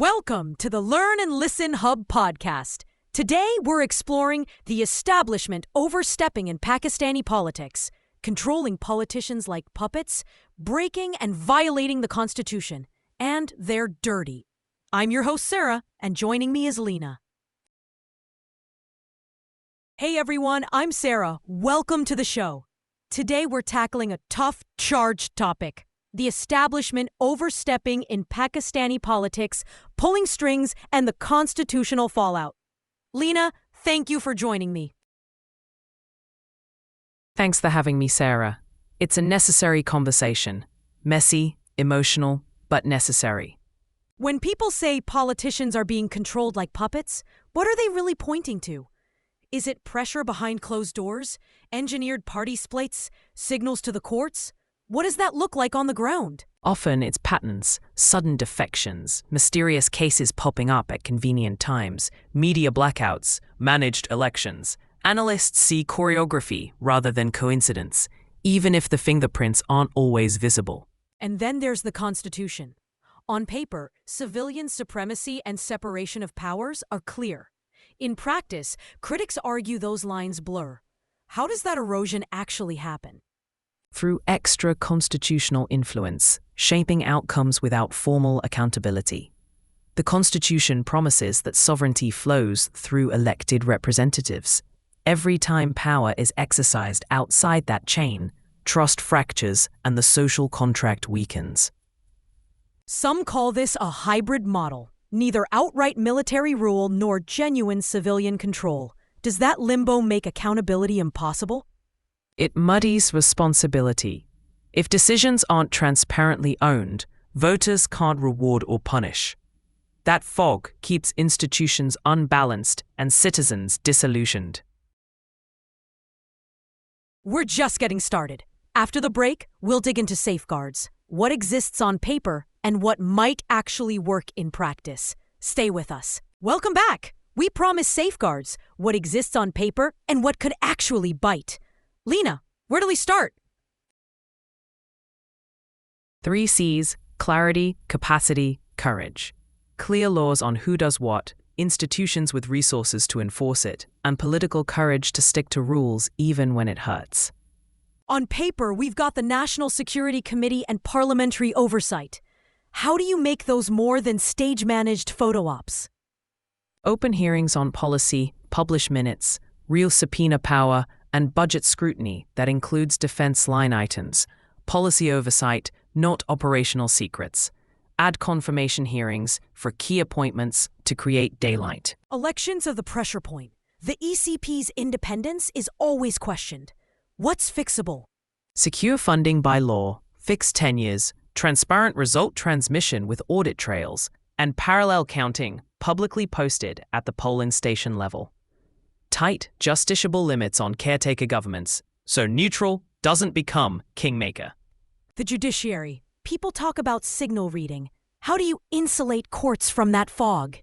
Welcome to the Learn and Listen Hub podcast. Today, we're exploring the establishment overstepping in Pakistani politics, controlling politicians like puppets, breaking and violating the Constitution, and they're dirty. I'm your host, Sarah, and joining me is Lena. Hey everyone, I'm Sarah. Welcome to the show. Today, we're tackling a tough, charged topic. The establishment overstepping in Pakistani politics, pulling strings, and the constitutional fallout. Lena, thank you for joining me. Thanks for having me, Sarah. It's a necessary conversation. Messy, emotional, but necessary. When people say politicians are being controlled like puppets, what are they really pointing to? Is it pressure behind closed doors, engineered party splits, signals to the courts? What does that look like on the ground? Often it's patterns, sudden defections, mysterious cases popping up at convenient times, media blackouts, managed elections. Analysts see choreography rather than coincidence, even if the fingerprints aren't always visible. And then there's the Constitution. On paper, civilian supremacy and separation of powers are clear. In practice, critics argue those lines blur. How does that erosion actually happen? Through extra constitutional influence, shaping outcomes without formal accountability. The Constitution promises that sovereignty flows through elected representatives. Every time power is exercised outside that chain, trust fractures and the social contract weakens. Some call this a hybrid model, neither outright military rule nor genuine civilian control. Does that limbo make accountability impossible? It muddies responsibility. If decisions aren't transparently owned, voters can't reward or punish. That fog keeps institutions unbalanced and citizens disillusioned. We're just getting started. After the break, we'll dig into safeguards, what exists on paper, and what might actually work in practice. Stay with us. Welcome back. We promise safeguards, what exists on paper, and what could actually bite. Lena, where do we start? 3 C's: clarity, capacity, courage. Clear laws on who does what, institutions with resources to enforce it, and political courage to stick to rules even when it hurts. On paper, we've got the National Security Committee and parliamentary oversight. How do you make those more than stage-managed photo ops? Open hearings on policy, publish minutes, real subpoena power, and budget scrutiny that includes defense line items, policy oversight, not operational secrets. Add confirmation hearings for key appointments to create daylight. Elections are the pressure point. The ECP's independence is always questioned. What's fixable? Secure funding by law, fixed tenures, transparent result transmission with audit trails, and parallel counting publicly posted at the polling station level. Tight, justiciable limits on caretaker governments, so neutral doesn't become kingmaker. The judiciary. People talk about signal reading. How do you insulate courts from that fog?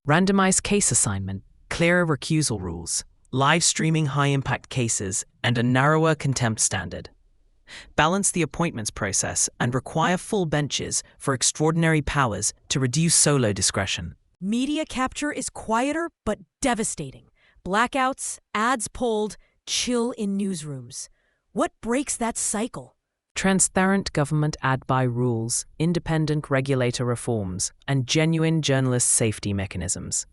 Randomized case assignment, clearer recusal rules, live streaming high-impact cases, and a narrower contempt standard. Balance the appointments process and require full benches for extraordinary powers to reduce solo discretion. Media capture is quieter but devastating. Blackouts, ads pulled, chill in newsrooms. What breaks that cycle? Transparent government ad buy rules, independent regulator reforms, and genuine journalist safety mechanisms.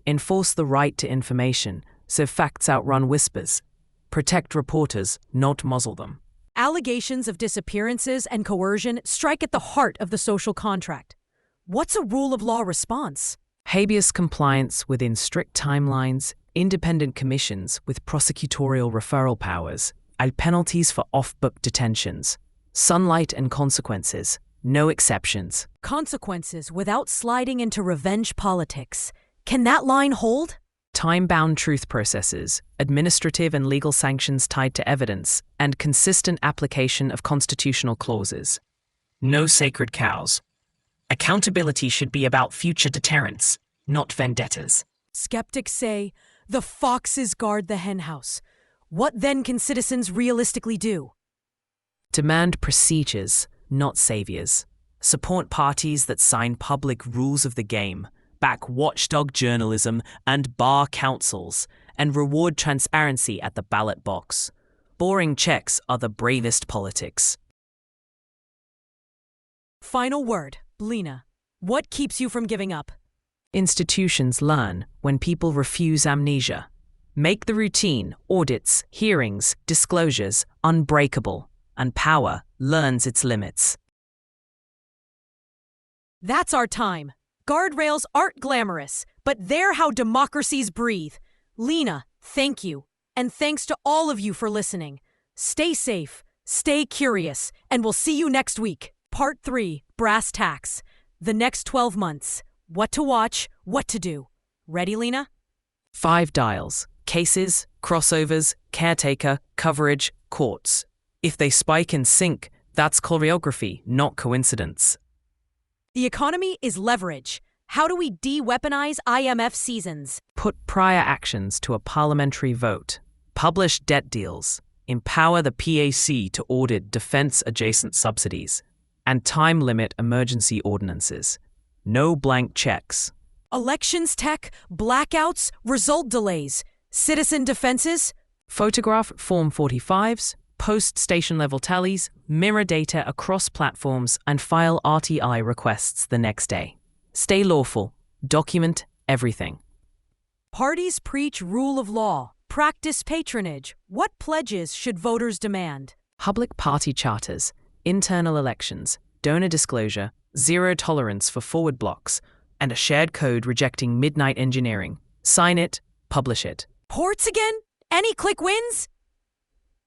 Enforce the right to information so facts outrun whispers. Protect reporters, not muzzle them. Allegations of disappearances and coercion strike at the heart of the social contract. What's a rule of law response? Habeas compliance within strict timelines, independent commissions with prosecutorial referral powers, and penalties for off-book detentions. Sunlight and consequences, no exceptions. Consequences without sliding into revenge politics. Can that line hold? Time-bound truth processes, administrative and legal sanctions tied to evidence, and consistent application of constitutional clauses. No sacred cows. Accountability should be about future deterrence, not vendettas. Skeptics say, the foxes guard the henhouse. What then can citizens realistically do? Demand procedures, not saviors. support parties that sign public rules of the game, back watchdog journalism and bar councils, and reward transparency at the ballot box. Boring checks are the bravest politics. Final word, Lena. What keeps you from giving up? Institutions learn when people refuse amnesia. Make the routine, audits, hearings, disclosures unbreakable, and power learns its limits. That's our time. Guardrails aren't glamorous, but they're how democracies breathe. Lena, thank you. And thanks to all of you for listening. Stay safe, stay curious, and we'll see you next week. Part 3, Brass Tacks. The next 12 months. What to watch, what to do. Ready, Lena? 5 dials. Cases, crossovers, caretaker, coverage, courts. If they spike and sync, that's choreography, not coincidence. The economy is leverage. How do we de-weaponize IMF seasons? Put prior actions to a parliamentary vote. Publish debt deals. Empower the PAC to audit defense-adjacent subsidies. And time limit emergency ordinances. No blank checks. Elections tech, blackouts, result delays, citizen defenses. Photograph Form 45s, post station-level tallies, mirror data across platforms, and file RTI requests the next day. Stay lawful. Document everything. Parties preach rule of law, practice patronage. What pledges should voters demand? Public party charters, internal elections, donor disclosure, zero tolerance for forward blocks, and a shared code rejecting midnight engineering. Sign it, publish it. Ports again? Any click wins?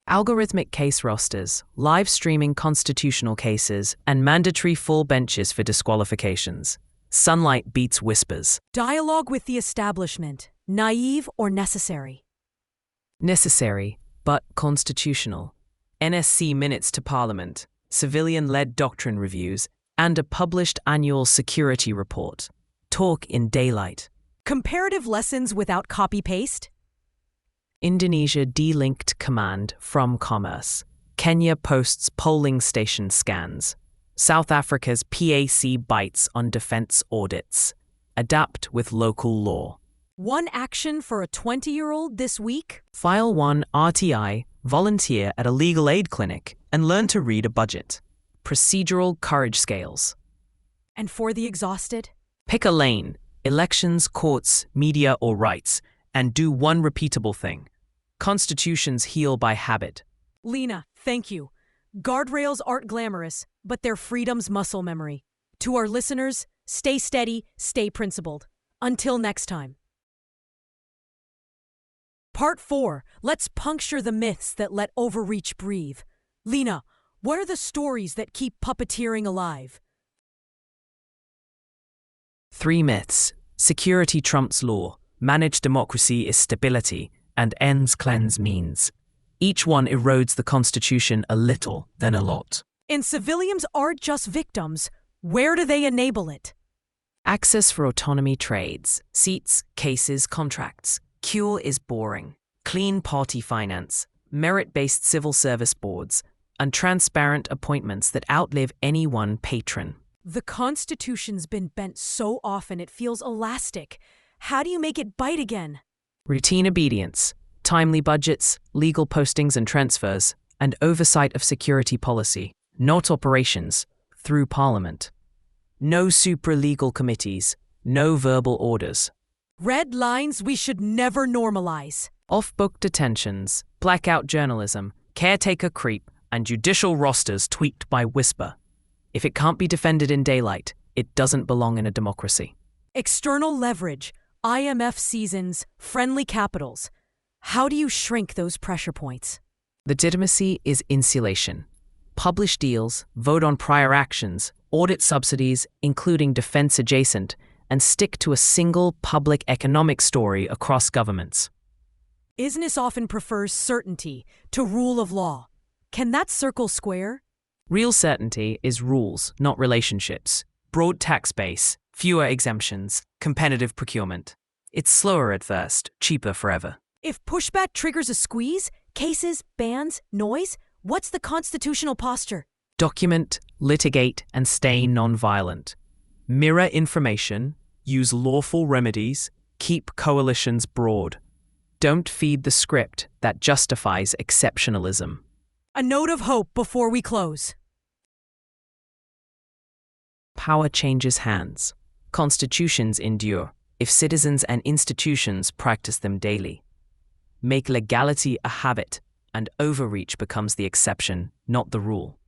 Algorithmic case rosters, live streaming constitutional cases, and mandatory full benches for disqualifications. Sunlight beats whispers. Dialogue with the establishment, naive or necessary? Necessary, but constitutional. NSC minutes to Parliament, civilian-led doctrine reviews, and a published annual security report. Talk in daylight. Comparative lessons without copy-paste? Indonesia delinked command from commerce. Kenya posts polling station scans. South Africa's PAC bites on defense audits. Adapt with local law. One action for a 20-year-old this week? File 1 RTI, volunteer at a legal aid clinic, and learn to read a budget. Procedural courage scales. And for the exhausted? Pick a lane, elections, courts, media, or rights, and do one repeatable thing. Constitutions heal by habit. Lena, thank you. Guardrails aren't glamorous, but they're freedom's muscle memory. To our listeners, stay steady, stay principled. Until next time. Part 4. Let's puncture the myths that let overreach breathe. Lena, what are the stories that keep puppeteering alive? 3 myths. Security trumps law. Managed democracy is stability. And ends cleanse means. Each one erodes the Constitution a little, then a lot. And civilians aren't just victims. Where do they enable it? Access for autonomy trades. Seats, cases, contracts. Cure is boring. Clean party finance. Merit-based civil service boards. And transparent appointments that outlive any one patron. The Constitution's been bent so often it feels elastic. How do you make it bite again? Routine obedience, timely budgets, legal postings and transfers, and oversight of security policy, not operations, through Parliament. No supra-legal committees, no verbal orders. Red lines we should never normalize. Off-book detentions, blackout journalism, caretaker creep, and judicial rosters tweaked by whisper. If it can't be defended in daylight, it doesn't belong in a democracy. External leverage, IMF seasons, friendly capitals. How do you shrink those pressure points? Legitimacy is insulation. Publish deals, vote on prior actions, audit subsidies, including defense adjacent, and stick to a single public economic story across governments. Business often prefers certainty to rule of law. Can that circle square? Real certainty is rules, not relationships. Broad tax base, fewer exemptions, competitive procurement. It's slower at first, cheaper forever. If pushback triggers a squeeze, cases, bans, noise, what's the constitutional posture? Document, litigate, and stay nonviolent. Mirror information, use lawful remedies, keep coalitions broad. Don't feed the script that justifies exceptionalism. A note of hope before we close. Power changes hands. Constitutions endure if citizens and institutions practice them daily. Make legality a habit, and overreach becomes the exception, not the rule.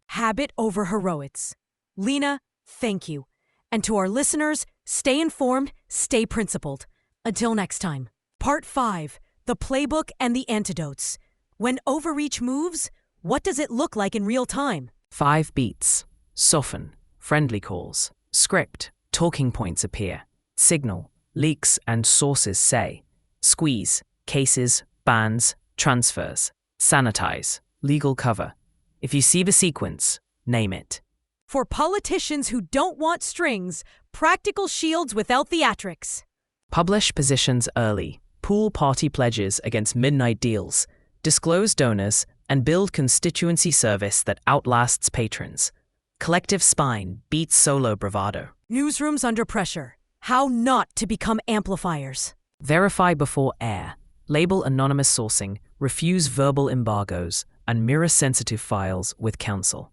Habit over heroics. Lena, thank you. And to our listeners, stay informed, stay principled. Until next time. Part 5, the playbook and the antidotes. When overreach moves, what does it look like in real time? 5 beats. Soften. Friendly calls. Script. Talking points appear. Signal. Leaks and sources say. Squeeze. Cases. Bans. Transfers. Sanitize. Legal cover. If you see the sequence, name it. For politicians who don't want strings, practical shields without theatrics. Publish positions early. Pool party pledges against midnight deals. Disclose donors and build constituency service that outlasts patrons. Collective spine beats solo bravado. Newsrooms under pressure. How not to become amplifiers. Verify before air. Label anonymous sourcing. Refuse verbal embargoes. And mirror sensitive files with counsel.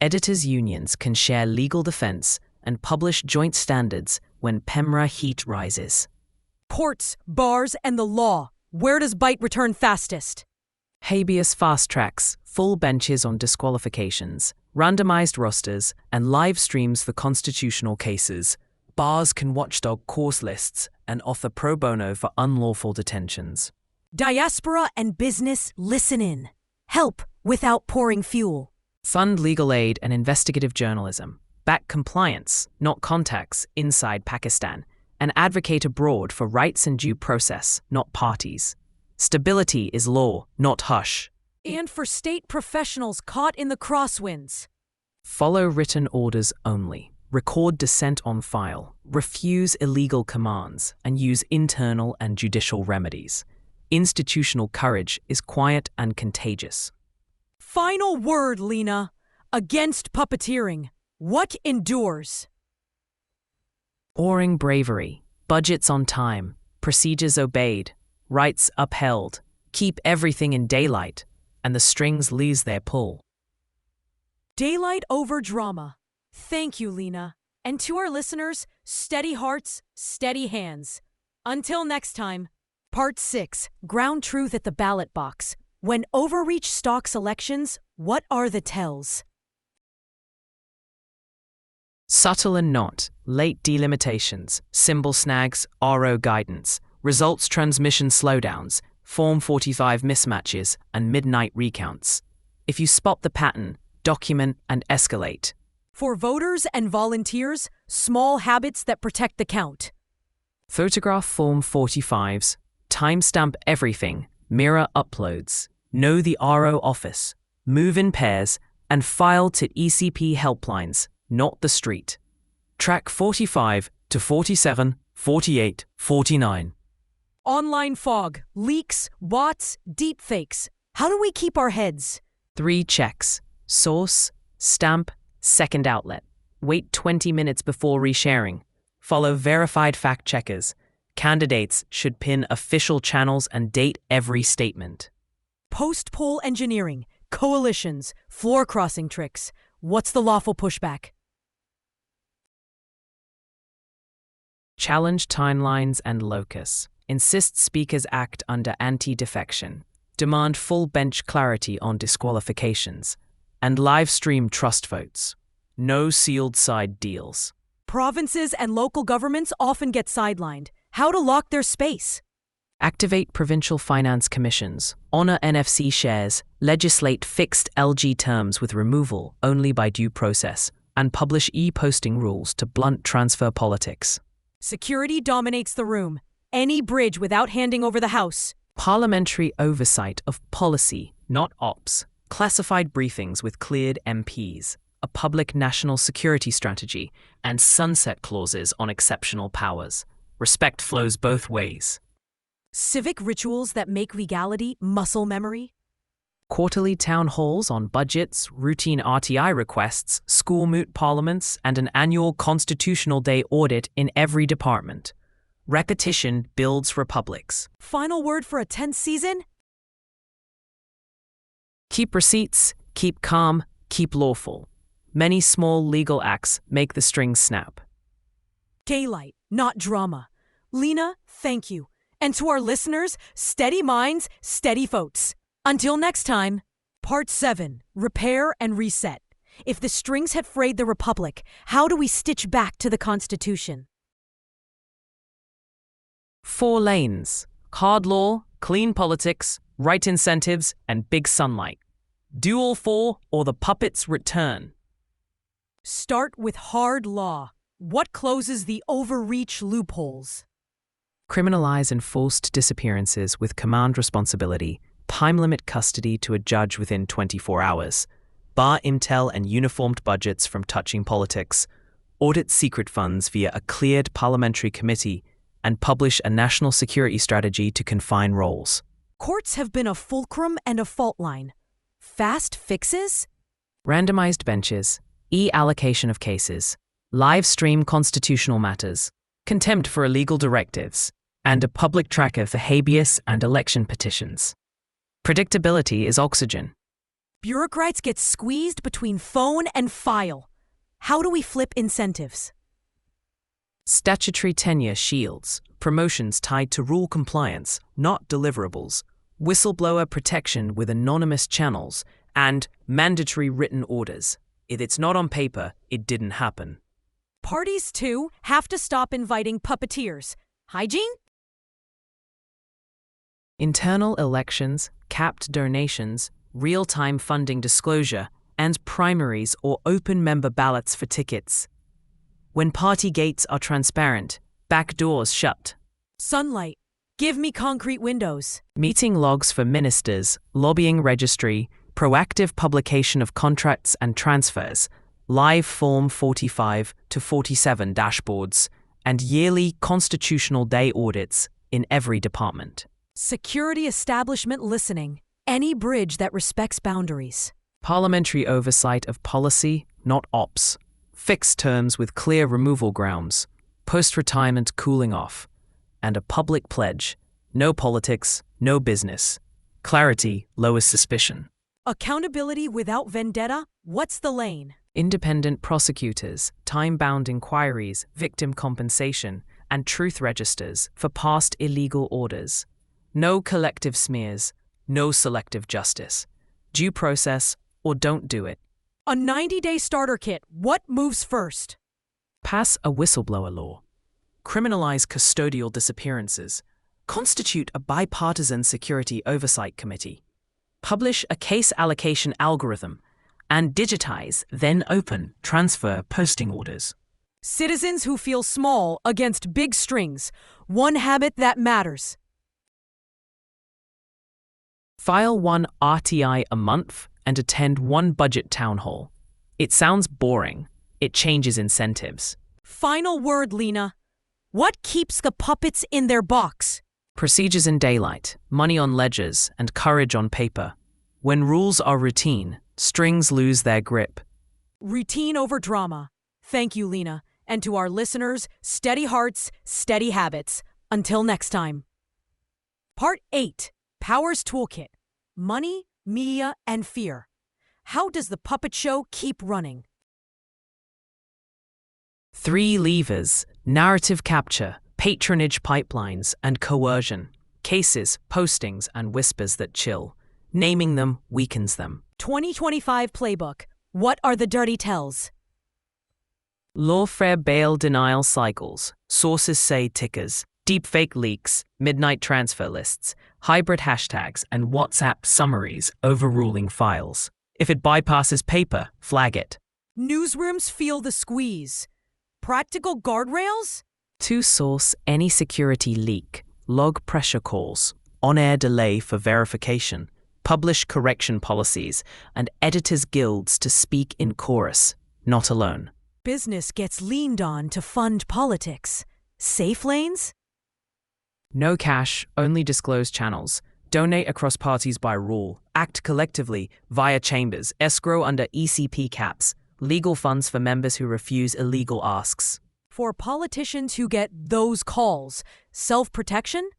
Editors' unions can share legal defense and publish joint standards when PEMRA heat rises. Courts, bars, and the law. Where does bite return fastest? Habeas fast tracks, full benches on disqualifications, randomized rosters, and live streams for constitutional cases. Bars can watchdog cause lists and offer pro bono for unlawful detentions. Diaspora and business, listen in. Help without pouring fuel. Fund legal aid and investigative journalism. Back compliance, not contacts, inside Pakistan. And advocate abroad for rights and due process, not parties. Stability is law, not hush. And for state professionals caught in the crosswinds. Follow written orders only. Record dissent on file. Refuse illegal commands and use internal and judicial remedies. Institutional courage is quiet and contagious. Final word, Lena. Against puppeteering. What endures? Boring bravery. Budgets on time. Procedures obeyed. Rights upheld. Keep everything in daylight. And the strings lose their pull. Daylight over drama. Thank you, Lena. And to our listeners, steady hearts, steady hands. Until next time. Part 6, Ground Truth at the Ballot Box. When overreach stalks elections, what are the tells? Subtle and not, late delimitations, symbol snags, RO guidance, results transmission slowdowns, Form 45 mismatches, and midnight recounts. If you spot the pattern, document and escalate. For voters and volunteers, small habits that protect the count. Photograph Form 45s, timestamp everything, mirror uploads, know the RO office, move in pairs, and file to ECP helplines, not the street. Track 45 to 47, 48, 49. Online fog, leaks, bots, deepfakes. How do we keep our heads? 3 checks. Source, stamp, second outlet. Wait 20 minutes before resharing. Follow verified fact checkers. Candidates should pin official channels and date every statement. Post-poll engineering, coalitions, floor crossing tricks. What's the lawful pushback? Challenge timelines and locus. Insist speakers act under anti-defection. Demand full bench clarity on disqualifications. And live stream trust votes. No sealed side deals. Provinces and local governments often get sidelined. How to lock their space? Activate provincial finance commissions. Honor NFC shares. Legislate fixed LG terms with removal only by due process. And publish e-posting rules to blunt transfer politics. Security dominates the room. Any bridge without handing over the house. Parliamentary oversight of policy, not ops. Classified briefings with cleared MPs. A public national security strategy. And sunset clauses on exceptional powers. Respect flows both ways. Civic rituals that make legality muscle memory. quarterly town halls on budgets, routine RTI requests, school moot parliaments, and an annual Constitutional Day audit in every department. Repetition builds republics. Final word for a tense season? Keep receipts, keep calm, keep lawful. Many small legal acts make the strings snap. Daylight, not drama. Lena, thank you. And to our listeners, steady minds, steady votes. Until next time, Part 7, Repair and Reset. If the strings had frayed the Republic, how do we stitch back to the Constitution? 4 lanes: hard law, clean politics, right incentives, and big sunlight. Do all 4 or the puppets return. Start with hard law. What closes the overreach loopholes? Criminalize enforced disappearances with command responsibility. Time limit custody to a judge within 24 hours. Bar intel and uniformed budgets from touching politics. Audit secret funds via a cleared parliamentary committee. And publish a national security strategy to confine roles. Courts have been a fulcrum and a fault line. Fast fixes? Randomized benches, e-allocation of cases, live stream constitutional matters, contempt for illegal directives, and a public tracker for habeas and election petitions. Predictability is oxygen. Bureaucrats get squeezed between phone and file. How do we flip incentives? Statutory tenure shields, promotions tied to rule compliance, not deliverables, whistleblower protection with anonymous channels, and mandatory written orders. If it's not on paper, it didn't happen. Parties, too, have to stop inviting puppeteers. Hygiene? Internal elections, capped donations, real-time funding disclosure, and primaries or open member ballots for tickets. When party gates are transparent, back doors shut. Sunlight. Give me concrete windows. Meeting logs for ministers, lobbying registry, proactive publication of contracts and transfers, live Form 45 to 47 dashboards, and yearly Constitutional Day audits in every department. Security establishment listening. Any bridge that respects boundaries. Parliamentary oversight of policy, not ops. Fixed terms with clear removal grounds, post-retirement cooling off, and a public pledge: no politics, no business. Clarity lowers suspicion. Accountability without vendetta? What's the lane? Independent prosecutors, time-bound inquiries, victim compensation, and truth registers for past illegal orders. No collective smears, no selective justice. Due process or don't do it. A 90-day starter kit. What moves first? Pass a whistleblower law. Criminalize custodial disappearances. Constitute a bipartisan security oversight committee. Publish a case allocation algorithm. And digitize, then open, transfer posting orders. Citizens who feel small against big strings. One habit that matters. File 1 RTI a month and attend 1 budget town hall. It sounds boring. It changes incentives. Final word, Lena. What keeps the puppets in their box? Procedures in daylight, money on ledgers, and courage on paper. When rules are routine, strings lose their grip. Routine over drama. Thank you, Lena. And to our listeners, steady hearts, steady habits. Until next time. Part 8. Powers Toolkit. Money, media, and fear. How does the puppet show keep running? 3 levers: narrative capture, patronage pipelines, and coercion. Cases, postings, and whispers that chill. Naming them weakens them. 2025 Playbook. What are the dirty tells? Lawfare bail denial cycles. Sources say tickers. Deepfake leaks, midnight transfer lists, hybrid hashtags, and WhatsApp summaries overruling files. If it bypasses paper, flag it. Newsrooms feel the squeeze. Practical guardrails? To source any security leak, log pressure calls, on-air delay for verification, publish correction policies, and editors' guilds to speak in chorus, not alone. Business gets leaned on to fund politics. Safe lanes? No cash, only disclosed channels. Donate across parties by rule. Act collectively via chambers. Escrow under ECP caps. Legal funds for members who refuse illegal asks. For politicians who get those calls, self-protection?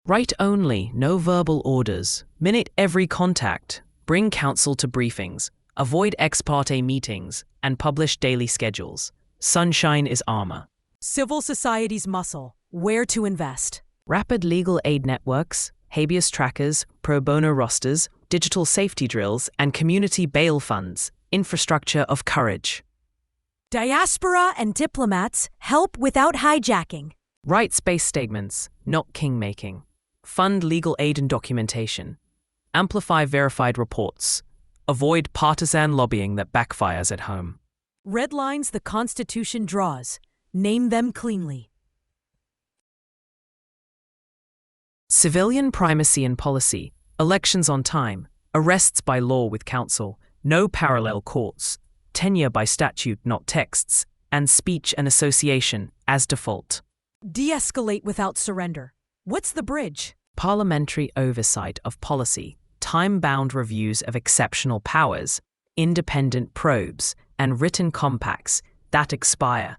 Write only, no verbal orders. Minute every contact. Bring counsel to briefings. Avoid ex parte meetings and publish daily schedules. Sunshine is armor. Civil society's muscle. Where to invest? Rapid legal aid networks, habeas trackers, pro bono rosters, digital safety drills, and community bail funds. Infrastructure of courage. Diaspora and diplomats help without hijacking. Rights-based statements, not king-making. Fund legal aid and documentation. Amplify verified reports. Avoid partisan lobbying that backfires at home. Red lines the Constitution draws. Name them cleanly. Civilian primacy and policy. Elections on time. Arrests by law with counsel. No parallel courts. Tenure by statute, not texts. And speech and association as default. De-escalate without surrender. What's the bridge? Parliamentary oversight of policy. Time-bound reviews of exceptional powers. Independent probes. And written compacts that expire.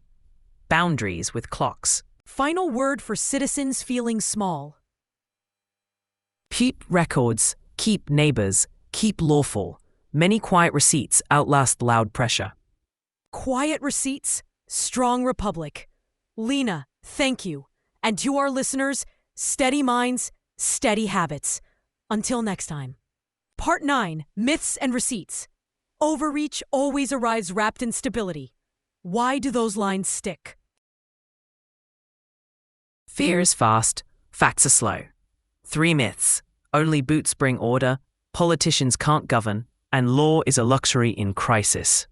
Boundaries with clocks. Final word for citizens feeling small. Keep records, keep neighbors, keep lawful. Many quiet receipts outlast loud pressure. Quiet receipts, strong republic. Lena, thank you. And to our listeners, steady minds, steady habits. Until next time. Part 9, Myths and Receipts. Overreach always arrives wrapped in stability. Why do those lines stick? Fear is fast, facts are slow. 3 myths. Only boots bring order, politicians can't govern, and law is a luxury in crisis.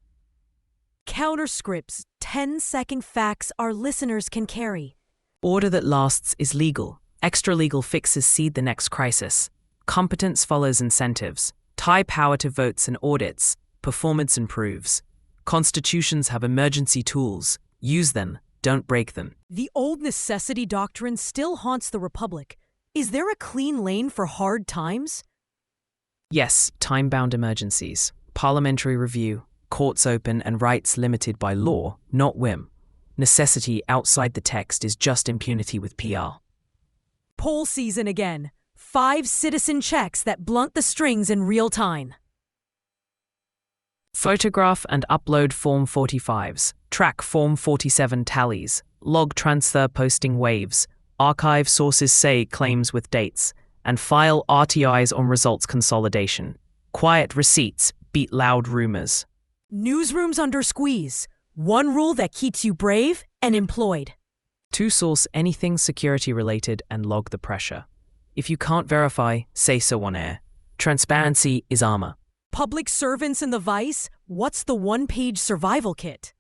Counterscripts, 10-second facts our listeners can carry. Order that lasts is legal. Extra-legal fixes seed the next crisis. Competence follows incentives. Tie power to votes and audits. Performance improves. Constitutions have emergency tools. Use them, don't break them. The old necessity doctrine still haunts the Republic. Is there a clean lane for hard times? Yes, time-bound emergencies. Parliamentary review. Courts open and rights limited by law, not whim. Necessity outside the text is just impunity with PR. Poll season again. 5 citizen checks that blunt the strings in real time. Photograph and upload Form 45s. Track Form 47 tallies. Log transfer posting waves. Archive sources say claims with dates. And file RTIs on results consolidation. Quiet receipts beat loud rumors. Newsrooms under squeeze. One rule that keeps you brave and employed. 2 source anything security related and log the pressure. If you can't verify, say so on air. Transparency is armor. Public servants in the vice, what's the one-page survival kit?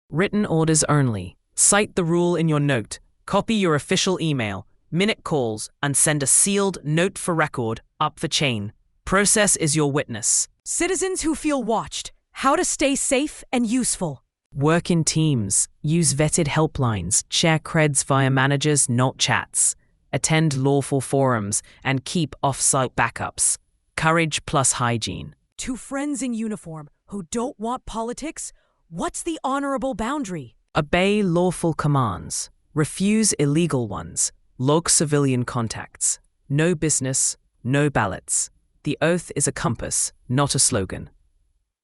Written orders only. Cite the rule in your note. Copy your official email, minute calls, and send a sealed note for record up the chain. Process is your witness. Citizens who feel watched, how to stay safe and useful. Work in teams. Use vetted helplines. Share creds via managers, not chats. Attend lawful forums and keep off-site backups. Courage plus hygiene. To friends in uniform who don't want politics, what's the honorable boundary? Obey lawful commands. Refuse illegal ones. Log civilian contacts. No business, no ballots. The oath is a compass, not a slogan.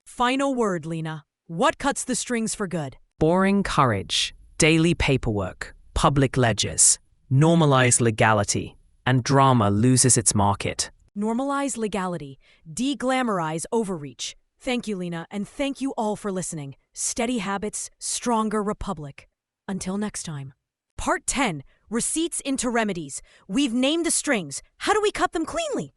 Final word, Lena. What cuts the strings for good? Boring courage. Daily paperwork. Public ledgers. Normalize legality. And drama loses its market. Normalize legality. De-glamorize overreach. Thank you, Lena, and thank you all for listening. Steady habits, stronger republic. Until next time. Part 10, Receipts into Remedies. We've named the strings. How do we cut them cleanly?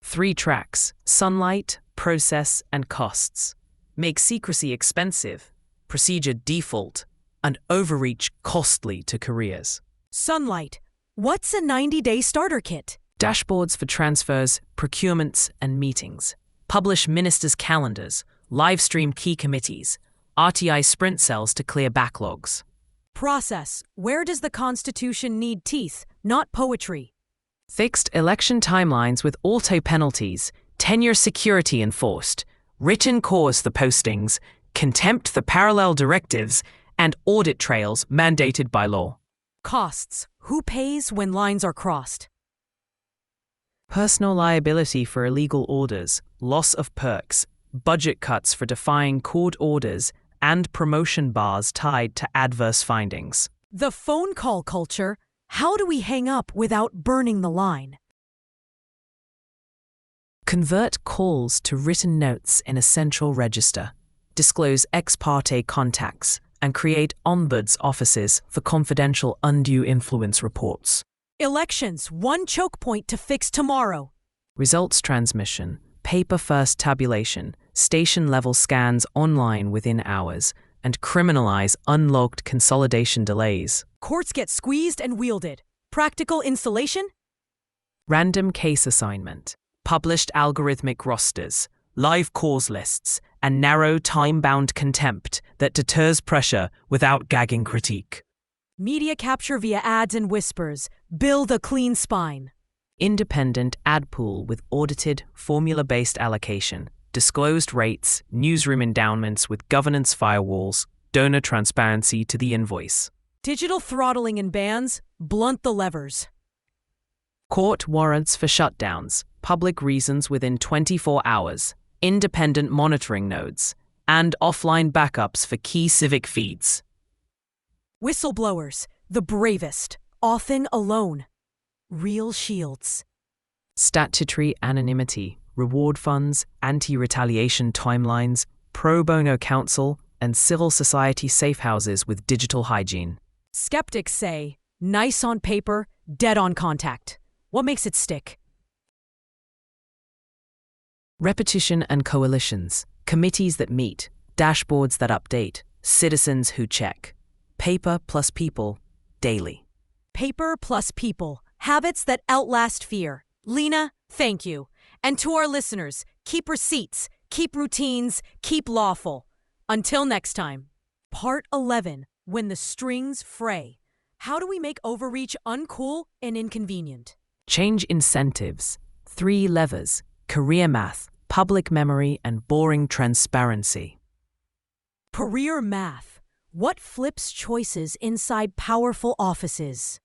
3 tracks: sunlight, process, and costs. Make secrecy expensive, procedure default, and overreach costly to careers. Sunlight. What's a 90-day starter kit? Dashboards for transfers, procurements, and meetings. Publish ministers' calendars, live stream key committees, RTI sprint cells to clear backlogs. Process. Where does the Constitution need teeth, not poetry? Fixed election timelines with auto penalties, tenure security enforced, written cause the postings, contempt the parallel directives, and audit trails mandated by law. Costs. Who pays when lines are crossed? Personal liability for illegal orders, loss of perks, budget cuts for defying court orders, and promotion bars tied to adverse findings. The phone call culture. How do we hang up without burning the line? Convert calls to written notes in a central register, disclose ex parte contacts, and create ombuds offices for confidential undue influence reports. Elections. One choke point to fix tomorrow. Results transmission, paper-first tabulation, station-level scans online within hours, and criminalize unlogged consolidation delays. Courts get squeezed and wielded. Practical installation? Random case assignment, published algorithmic rosters, live cause lists, and narrow time-bound contempt that deters pressure without gagging critique. Media capture via ads and whispers. Build a clean spine. Independent ad pool with audited, formula-based allocation, disclosed rates, newsroom endowments with governance firewalls, donor transparency to the invoice. Digital throttling and bans. Blunt the levers. Court warrants for shutdowns, public reasons within 24 hours, independent monitoring nodes, and offline backups for key civic feeds. Whistleblowers. The bravest. Often alone. Real shields. Statutory anonymity, reward funds, anti-retaliation timelines, pro bono counsel, and civil society safe houses with digital hygiene. Skeptics say, nice on paper, dead on contact. What makes it stick? Repetition and coalitions, committees that meet, dashboards that update, citizens who check. Paper plus people, daily. Paper plus people. Habits that outlast fear. Lena, thank you. And to our listeners, keep receipts, keep routines, keep lawful. Until next time. Part 11. When the strings fray. How do we make overreach uncool and inconvenient? Change incentives, 3 levers, career math, public memory, and boring transparency. Career math. What flips choices inside powerful offices?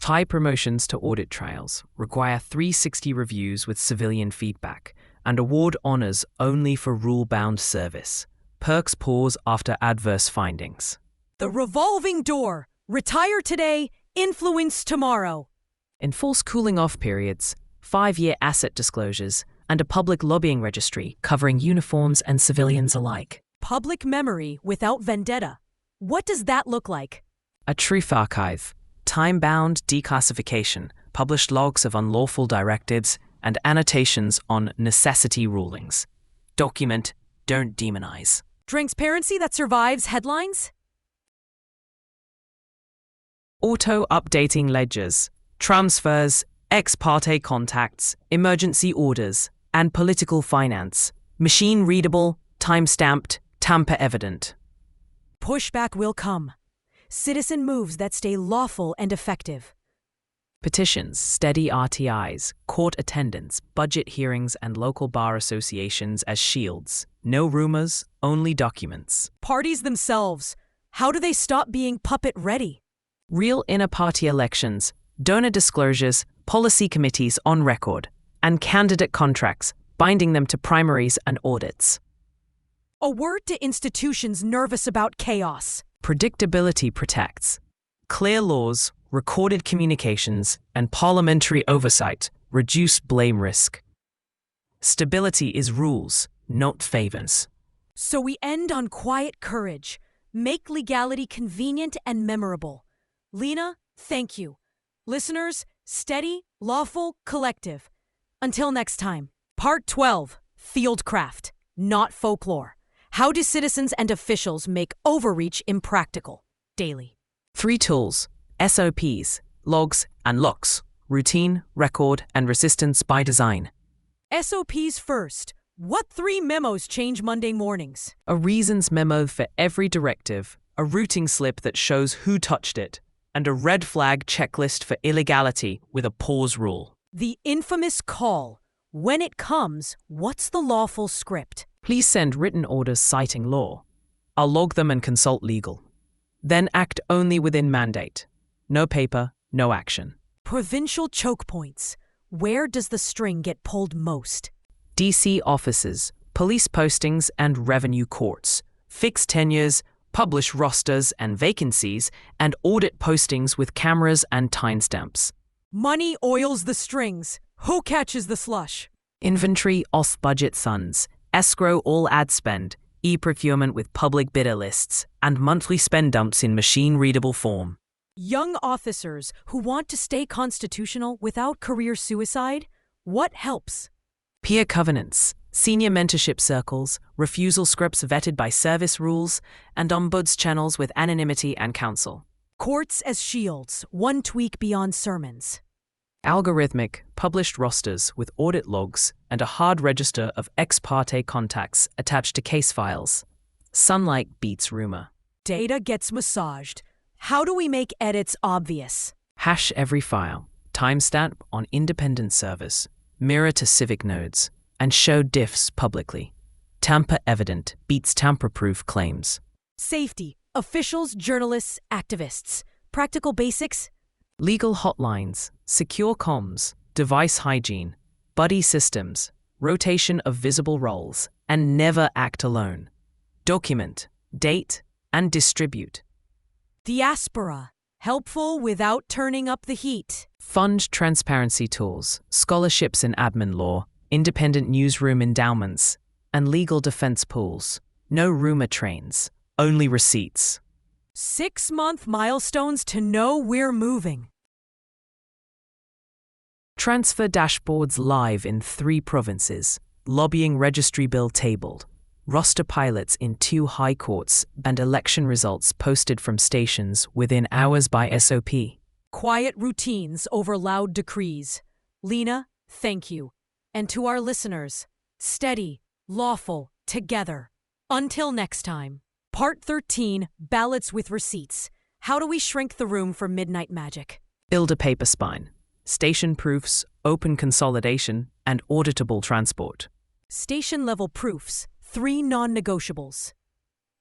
Tie promotions to audit trails, require 360 reviews with civilian feedback, and award honors only for rule-bound service. Perks pause after adverse findings. The revolving door. Retire today, influence tomorrow. Enforce cooling-off periods, 5-year asset disclosures, and a public lobbying registry covering uniforms and civilians alike. Public memory without vendetta. What does that look like? A truth archive, time-bound declassification, published logs of unlawful directives, and annotations on necessity rulings. Document, don't demonize. Transparency that survives headlines? Auto-updating ledgers, transfers, ex parte contacts, emergency orders, and political finance. Machine-readable, time-stamped, tamper-evident. Pushback will come. Citizen moves that stay lawful and effective. Petitions, steady RTIs, court attendance, budget hearings, and local bar associations as shields. No rumors, only documents. Parties themselves. How do they stop being puppet-ready? Real inter-party elections, donor disclosures, policy committees on record, and candidate contracts, binding them to primaries and audits. A word to institutions nervous about chaos. Predictability protects. Clear laws, recorded communications, and parliamentary oversight reduce blame risk. Stability is rules, not favors. So we end on quiet courage. Make legality convenient and memorable. Lena, thank you. Listeners, steady, lawful, collective. Until next time. Part 12. Fieldcraft, not folklore. How do citizens and officials make overreach impractical? Daily. 3 tools, SOPs, logs, and locks, routine, record, and resistance by design. SOPs first. What 3 memos change Monday mornings? A reasons memo for every directive, a routing slip that shows who touched it, and a red flag checklist for illegality with a pause rule. The infamous call. When it comes, what's the lawful script? Please send written orders citing law. I'll log them and consult legal. Then act only within mandate. No paper, no action. Provincial choke points. Where does the string get pulled most? DC offices, police postings, and revenue courts. Fix tenures, publish rosters and vacancies, and audit postings with cameras and timestamps. Money oils the strings. Who catches the slush? Inventory off-budget funds, escrow all ad spend, e-procurement with public bidder lists, and monthly spend dumps in machine-readable form. Young officers who want to stay constitutional without career suicide? What helps? Peer covenants, senior mentorship circles, refusal scripts vetted by service rules, and ombuds channels with anonymity and counsel. Courts as shields, one tweak beyond sermons. Algorithmic, published rosters with audit logs and a hard register of ex parte contacts attached to case files. Sunlight beats rumor. Data gets massaged. How do we make edits obvious? Hash every file, timestamp on independent servers, mirror to civic nodes, and show diffs publicly. Tamper evident beats tamper-proof claims. Safety. Officials, journalists, activists. Practical basics. Legal hotlines, secure comms, device hygiene, buddy systems, rotation of visible roles, and never act alone. Document, date, and distribute. Diaspora. Helpful without turning up the heat. Fund transparency tools, scholarships in admin law, independent newsroom endowments, and legal defense pools. No rumor trains, only receipts. 6-month milestones to know we're moving. Transfer dashboards live in 3 provinces. Lobbying registry bill tabled. Roster pilots in 2 high courts and election results posted from stations within hours by SOP. Quiet routines over loud decrees. Lena, thank you. And to our listeners, steady, lawful, together. Until next time. Part 13, Ballots with Receipts. How do we shrink the room for midnight magic? Build a paper spine. Station proofs, open consolidation, and auditable transport. Station-level proofs. 3 non-negotiables.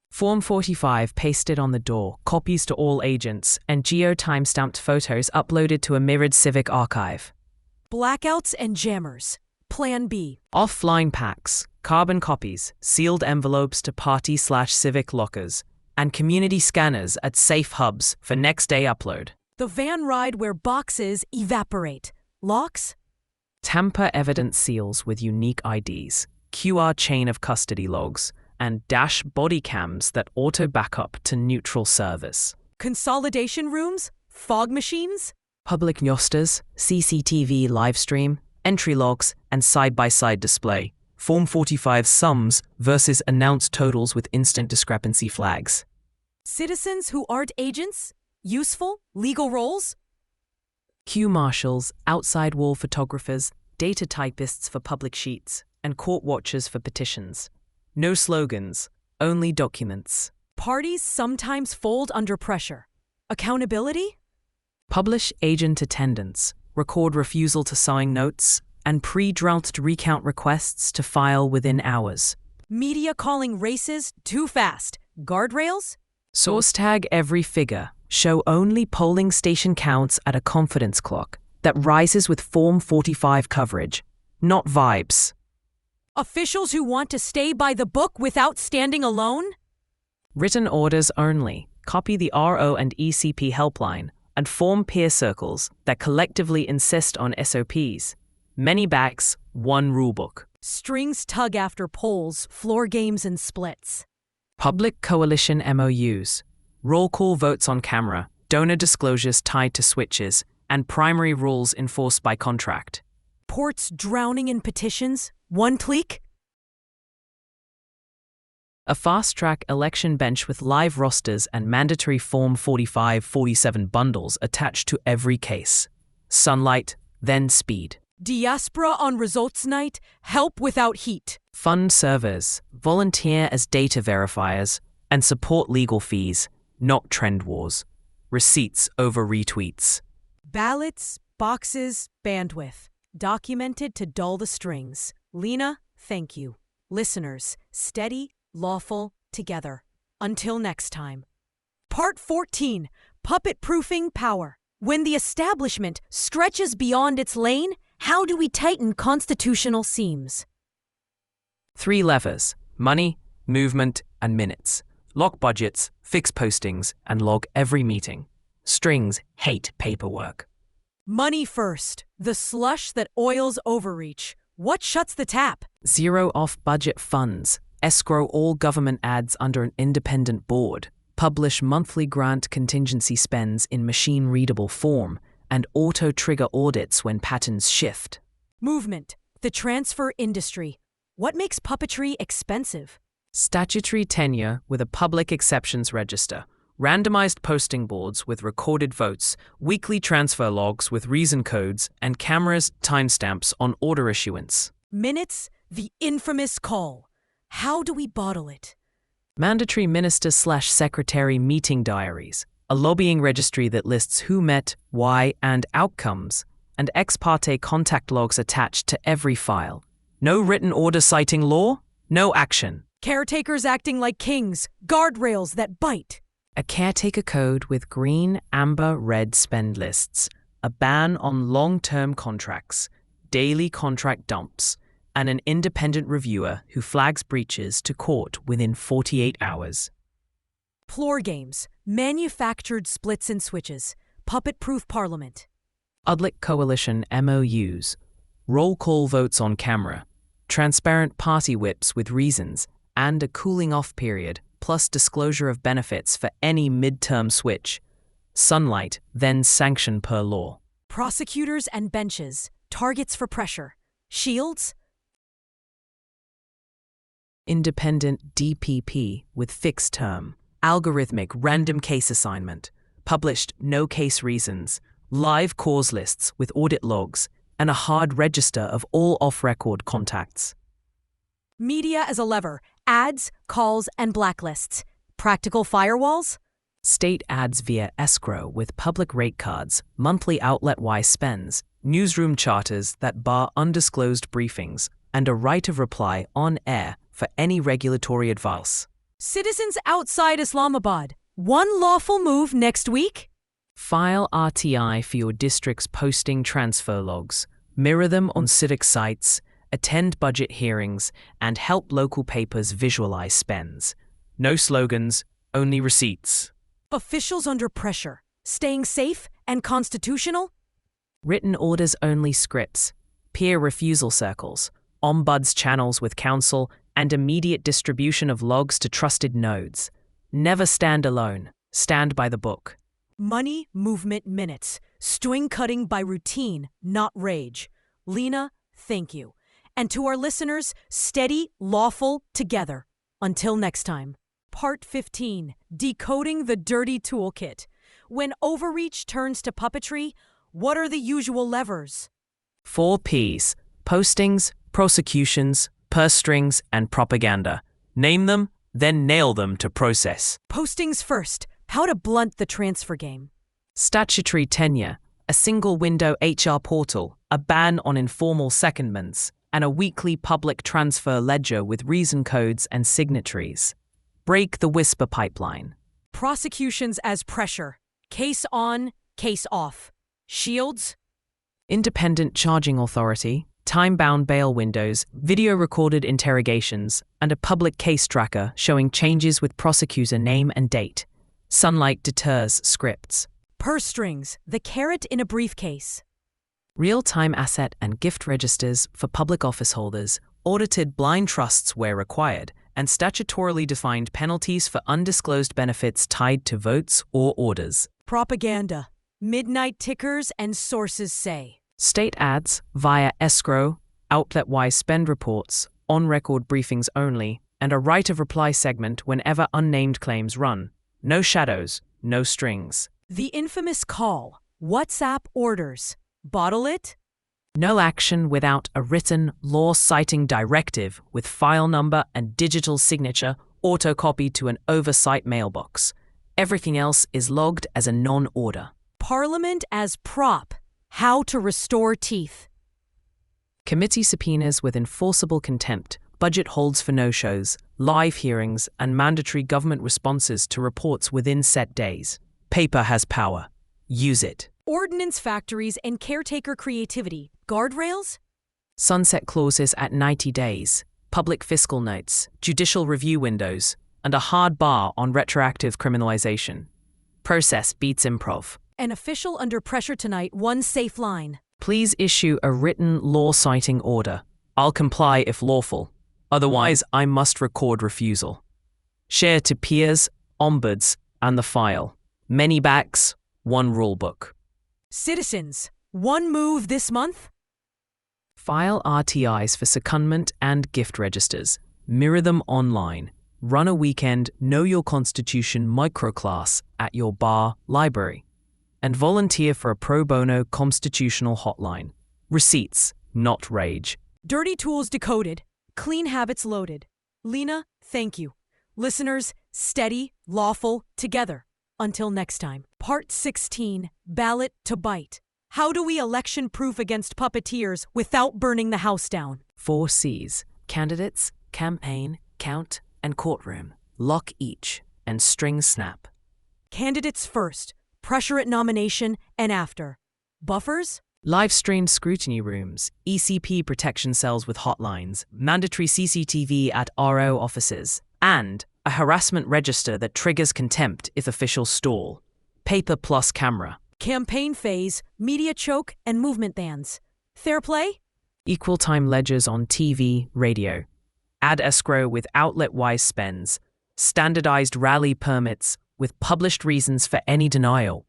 Form 45 pasted on the door, copies to all agents, and geo-timestamped photos uploaded to a mirrored civic archive. Blackouts and jammers. Plan B. Offline packs, carbon copies, sealed envelopes to party/civic lockers, and community scanners at safe hubs for next-day upload. The van ride where boxes evaporate. Locks? Tamper evidence seals with unique IDs, QR chain of custody logs, and dash body cams that auto-backup to neutral service. Consolidation rooms? Fog machines? Public nosters, CCTV livestream, entry logs, and side-by-side display. Form 45 sums versus announced totals with instant discrepancy flags. Citizens who aren't agents? Useful? Legal roles? Queue marshals, outside wall photographers, data typists for public sheets, and court watchers for petitions. No slogans, only documents. Parties sometimes fold under pressure. Accountability? Publish agent attendance, record refusal to sign notes, and pre-drafted recount requests to file within hours. Media calling races too fast. Guardrails? Source tag every figure. Show only polling station counts at a confidence clock that rises with Form 45 coverage, not vibes. Officials who want to stay by the book without standing alone? Written orders only. Copy the RO and ECP helpline and form peer circles that collectively insist on SOPs. Many backs, one rulebook. Strings tug after polls, floor games, and splits. Public coalition MOUs. Roll call votes on camera, donor disclosures tied to switches, and primary rules enforced by contract. Ports drowning in petitions? One click? A fast-track election bench with live rosters and mandatory Form 45-47 bundles attached to every case. Sunlight, then speed. Diaspora on results night? Help without heat. Fund servers, volunteer as data verifiers, and support legal fees. not trend wars. Receipts over retweets. Ballots, boxes, bandwidth. Documented to dull the strings. Lena, thank you. Listeners, steady, lawful, together. Until next time. Part 14. Puppet-proofing power. When the establishment stretches beyond its lane, how do we tighten constitutional seams? 3 levers: money, movement, and minutes. Lock budgets, fix postings, and log every meeting. Strings hate paperwork. Money first. The slush that oils overreach. What shuts the tap? Zero off-budget funds. Escrow all government ads under an independent board. Publish monthly grant contingency spends in machine-readable form. And auto-trigger audits when patterns shift. Movement. The transfer industry. What makes puppetry expensive? Statutory tenure with a public exceptions register. Randomized posting boards with recorded votes, weekly transfer logs with reason codes, and cameras, timestamps on order issuance. Minutes, the infamous call. How do we bottle it? Mandatory minister/secretary meeting diaries, a lobbying registry that lists who met, why, and outcomes, and ex parte contact logs attached to every file. No written order citing law, no action. Caretakers acting like kings, guardrails that bite. A caretaker code with green, amber, red spend lists, a ban on long-term contracts, daily contract dumps, and an independent reviewer who flags breaches to court within 48 hours. Floor games, manufactured splits and switches, puppet-proof parliament. UDLIC coalition MOUs, roll call votes on camera, transparent party whips with reasons, and a cooling-off period, plus disclosure of benefits for any midterm switch. Sunlight, then sanctioned per law. Prosecutors and benches, targets for pressure. Shields? Independent DPP with fixed term. Algorithmic random case assignment. Published no case reasons. Live cause lists with audit logs. And a hard register of all off-record contacts. Media as a lever. Ads, calls, and blacklists. Practical firewalls? State ads via escrow with public rate cards, monthly outlet-wise spends, newsroom charters that bar undisclosed briefings, and a right of reply on air for any regulatory advice. Citizens outside Islamabad. One lawful move next week? File RTI for your district's posting transfer logs, mirror them on civic sites, attend budget hearings, and help local papers visualize spends. No slogans, only receipts. Officials under pressure. Staying safe and constitutional? Written orders only scripts, peer refusal circles, ombuds channels with counsel, and immediate distribution of logs to trusted nodes. Never stand alone. Stand by the book. Money, movement, minutes. String cutting by routine, not rage. Lena, thank you. And to our listeners, steady, lawful, together. Until next time. Part 15. Decoding the dirty toolkit. When overreach turns to puppetry, what are the usual levers? 4 Ps. Postings, prosecutions, purse strings, and propaganda. Name them, then nail them to process. Postings first. How to blunt the transfer game. Statutory tenure. A single-window HR portal, a ban on informal secondments, and a weekly public transfer ledger with reason codes and signatories. Break the whisper pipeline. Prosecutions as pressure. Case on, case off. Shields? Independent charging authority, time-bound bail windows, video-recorded interrogations, and a public case tracker showing changes with prosecutor name and date. Sunlight deters scripts. Purse strings, the carrot in a briefcase. Real-time asset and gift registers for public office holders, audited blind trusts where required, and statutorily defined penalties for undisclosed benefits tied to votes or orders. Propaganda, midnight tickers and sources say. State ads via escrow, outlet-wise spend reports, on-record briefings only, and a right of reply segment whenever unnamed claims run. No shadows, no strings. The infamous call, WhatsApp orders. Bottle it? No action without a written, law-citing directive with file number and digital signature autocopied to an oversight mailbox. Everything else is logged as a non-order. Parliament as prop. How to restore teeth. Committee subpoenas with enforceable contempt, budget holds for no-shows, live hearings, and mandatory government responses to reports within set days. Paper has power. Use it. Ordnance factories and caretaker creativity. Guardrails? Sunset clauses at 90 days, public fiscal notes, judicial review windows, and a hard bar on retroactive criminalization. Process beats improv. An official under pressure tonight, one safe line. Please issue a written law-citing order. I'll comply if lawful. Otherwise, I must record refusal. Share to peers, ombuds, and the file. Many backs, one rulebook. Citizens, one move this month? File RTIs for secondment and gift registers. Mirror them online. Run a weekend Know Your Constitution microclass at your bar library. And volunteer for a pro bono constitutional hotline. Receipts, not rage. Dirty tools decoded, clean habits loaded. Lena, thank you. Listeners, steady, lawful, together. Until next time. Part 16, Ballot to Bite. How do we election-proof against puppeteers without burning the house down? 4 C's. Candidates, campaign, count, and courtroom. Lock each, and string snap. Candidates first. Pressure at nomination and after. Buffers? Live-streamed scrutiny rooms, ECP protection cells with hotlines, mandatory CCTV at RO offices, and a harassment register that triggers contempt if officials stall. Paper plus camera. Campaign phase, media choke, and movement bans. Fair play? Equal time ledgers on TV, radio. Ad escrow with outlet-wise spends. Standardized rally permits with published reasons for any denial.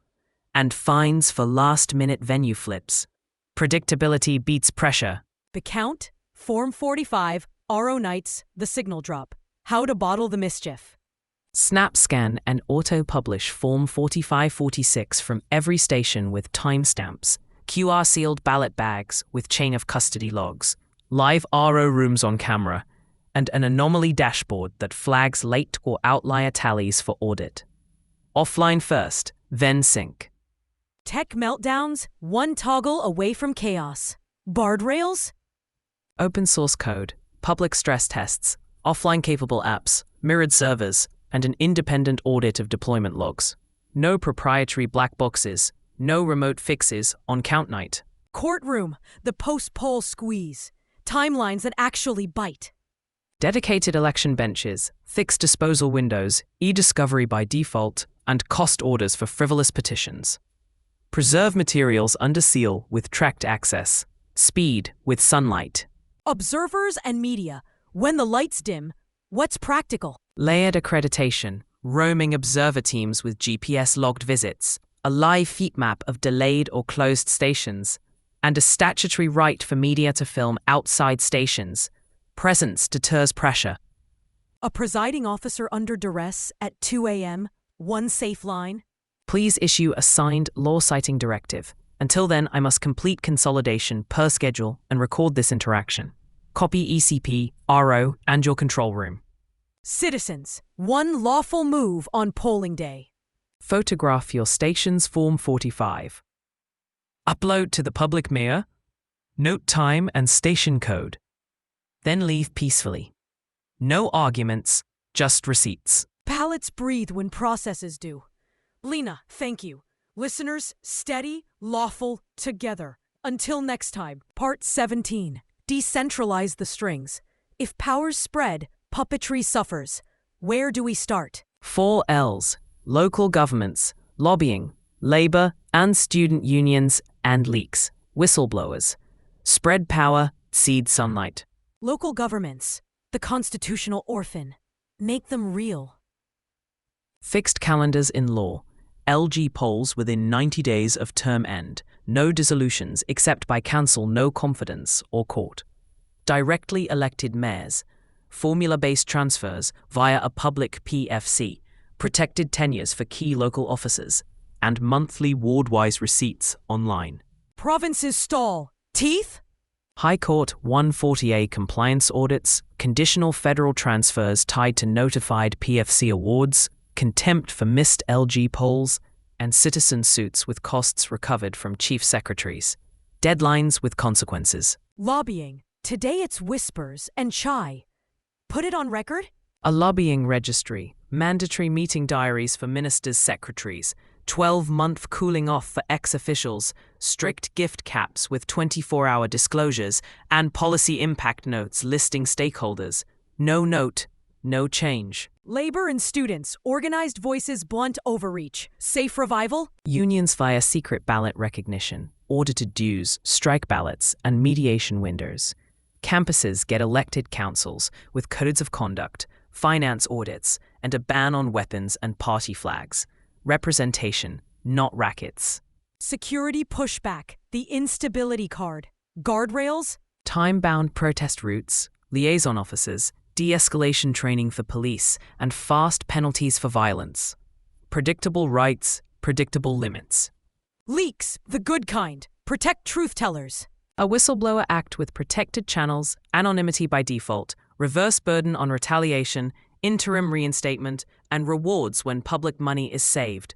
And fines for last-minute venue flips. Predictability beats pressure. The count, Form 45, RO nights, the signal drop. How to bottle the mischief. Snap scan and auto-publish Form 4546 from every station with timestamps. QR-sealed ballot bags with chain of custody logs. Live RO rooms on camera. And an anomaly dashboard that flags late or outlier tallies for audit. Offline first, then sync. Tech meltdowns, one toggle away from chaos. Barred rails? Open source code, public stress tests, offline capable apps, mirrored servers, and an independent audit of deployment logs. No proprietary black boxes, no remote fixes on count night. Courtroom, the post-poll squeeze. Timelines that actually bite. Dedicated election benches, fixed disposal windows, e-discovery by default, and cost orders for frivolous petitions. Preserve materials under seal with tracked access. Speed with sunlight. Observers and media. When the lights dim, what's practical? Layered accreditation, roaming observer teams with GPS-logged visits, a live heat map of delayed or closed stations, and a statutory right for media to film outside stations. Presence deters pressure. A presiding officer under duress at 2 a.m., one safe line. Please issue a signed law-citing directive. Until then, I must complete consolidation per schedule and record this interaction. Copy ECP, RO, and your control room. Citizens, one lawful move on polling day. Photograph your station's Form 45. Upload to the public mirror. Note time and station code. Then leave peacefully. No arguments, just receipts. Ballots breathe when processes do. Lena, thank you. Listeners, steady, lawful, together. Until next time, Part 17. Decentralize the strings. If powers spread, puppetry suffers. Where do we start? 4 L's. Local governments, lobbying, labor and student unions and leaks, whistleblowers. Spread power, seed sunlight. Local governments, the constitutional orphan. Make them real. Fixed calendars in law. LG polls within 90 days of term end. No dissolutions except by council no confidence or court. Directly elected mayors. Formula-based transfers via a public PFC. Protected tenures for key local officers. And monthly ward-wise receipts online. Provinces stall. Teeth? High Court 140A compliance audits, conditional federal transfers tied to notified PFC awards, contempt for missed LG polls, and citizen suits with costs recovered from chief secretaries. Deadlines with consequences. Lobbying. Today it's whispers and chai. Put it on record? A lobbying registry, mandatory meeting diaries for ministers' secretaries, 12-month cooling off for ex-officials, strict gift caps with 24-hour disclosures, and policy impact notes listing stakeholders. No note, no change. Labor and students. Organized voices blunt overreach. Safe revival? Unions via secret ballot recognition, audited dues, strike ballots, and mediation windows. Campuses get elected councils with codes of conduct, finance audits, and a ban on weapons and party flags. Representation, not rackets. Security pushback. The instability card. Guardrails? Time-bound protest routes, liaison officers, de-escalation training for police, and fast penalties for violence. Predictable rights, predictable limits. Leaks. The good kind. Protect truth-tellers. A whistleblower act with protected channels, anonymity by default, reverse burden on retaliation, interim reinstatement, and rewards when public money is saved.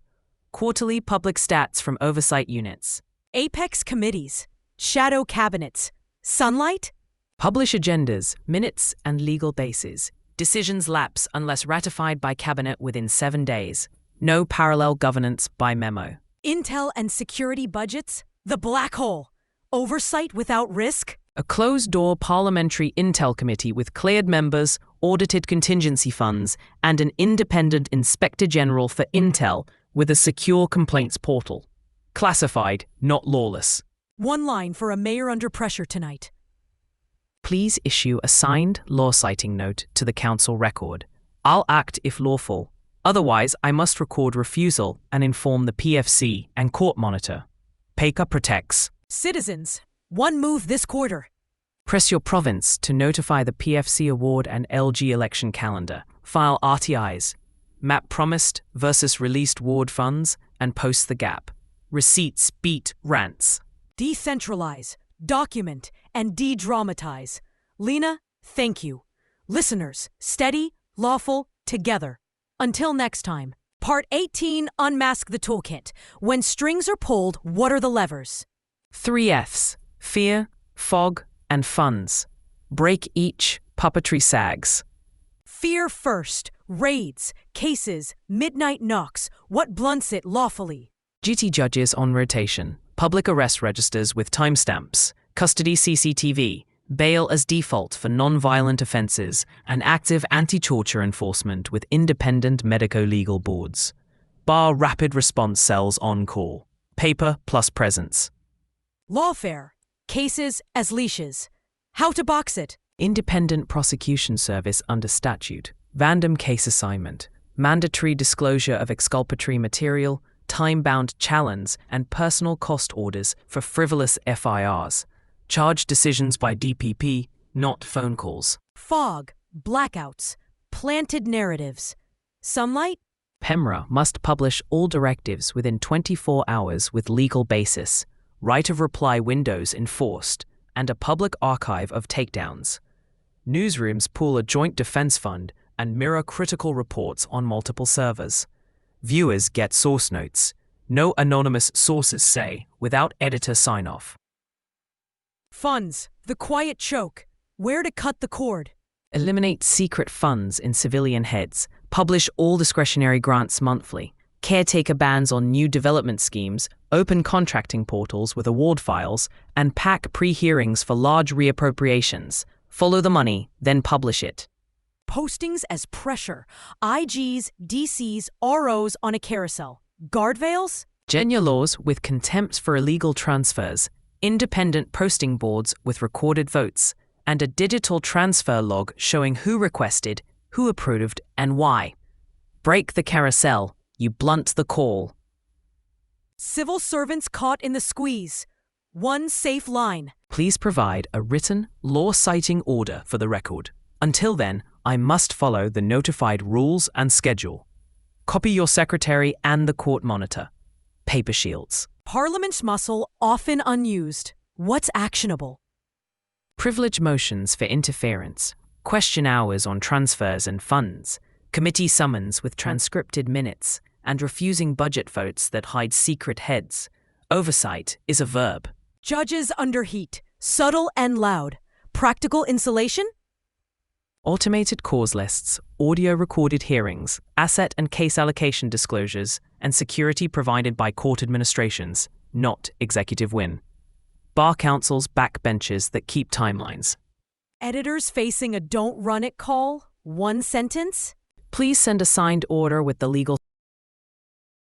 Quarterly public stats from oversight units. Apex committees. Shadow cabinets. Sunlight? Publish agendas, minutes, and legal bases. Decisions lapse unless ratified by cabinet within 7 days. No parallel governance by memo. Intel and security budgets? The black hole. Oversight without risk? A closed-door parliamentary intel committee with cleared members, audited contingency funds, and an independent inspector general for intel with a secure complaints portal. Classified, not lawless. One line for a mayor under pressure tonight. Please issue a signed law-citing note to the council record. I'll act if lawful. Otherwise, I must record refusal and inform the PFC and court monitor. PACA protects. Citizens, one move this quarter. Press your province to notify the PFC award and LG election calendar. File RTIs. Map promised versus released ward funds and post the gap. Receipts beat rants. Decentralize, document, and de-dramatize. Lena, thank you. Listeners, steady, lawful, together. Until next time. Part 18, Unmask the Toolkit. When strings are pulled, what are the levers? 3 Fs. Fear, fog, and funds. Break each, puppetry sags. Fear first. Raids, cases, midnight knocks. What blunts it lawfully? GT judges on rotation. Public arrest registers with timestamps. Custody CCTV. Bail as default for non-violent offences. And active anti-torture enforcement with independent medico-legal boards. Bar rapid response cells on call. Paper plus presence. Lawfare. Cases as leashes. How to box it? Independent prosecution service under statute. Random case assignment. Mandatory disclosure of exculpatory material. Time-bound challenge and personal cost orders for frivolous FIRs. Charge decisions by DPP, not phone calls. Fog. Blackouts. Planted narratives. Sunlight? PEMRA must publish all directives within 24 hours with legal basis. Right of reply windows enforced, and a public archive of takedowns. Newsrooms pool a joint defense fund and mirror critical reports on multiple servers. Viewers get source notes. No anonymous sources say, without editor sign-off. Funds. The quiet choke. Where to cut the cord? Eliminate secret funds in civilian heads. Publish all discretionary grants monthly. Caretaker bans on new development schemes, open contracting portals with award files, and pack pre-hearings for large reappropriations. Follow the money, then publish it. Postings as pressure. IGs, DCs, ROs on a carousel. Guardrails? Genya laws with contempt for illegal transfers. Independent posting boards with recorded votes. And a digital transfer log showing who requested, who approved, and why. Break the carousel. You blunt the call. Civil servants caught in the squeeze. One safe line. Please provide a written, law-citing order for the record. Until then, I must follow the notified rules and schedule. Copy your secretary and the court monitor. Paper shields. Parliament's muscle often unused. What's actionable? Privilege motions for interference. Question hours on transfers and funds. Committee summons with transcripted minutes and refusing budget votes that hide secret heads. Oversight is a verb. Judges under heat, subtle and loud. Practical insulation? Automated cause lists, audio-recorded hearings, asset and case allocation disclosures, and security provided by court administrations, not executive win. Bar councils backbenches that keep timelines. Editors facing a don't run it call? One sentence? Please send a signed order with the legal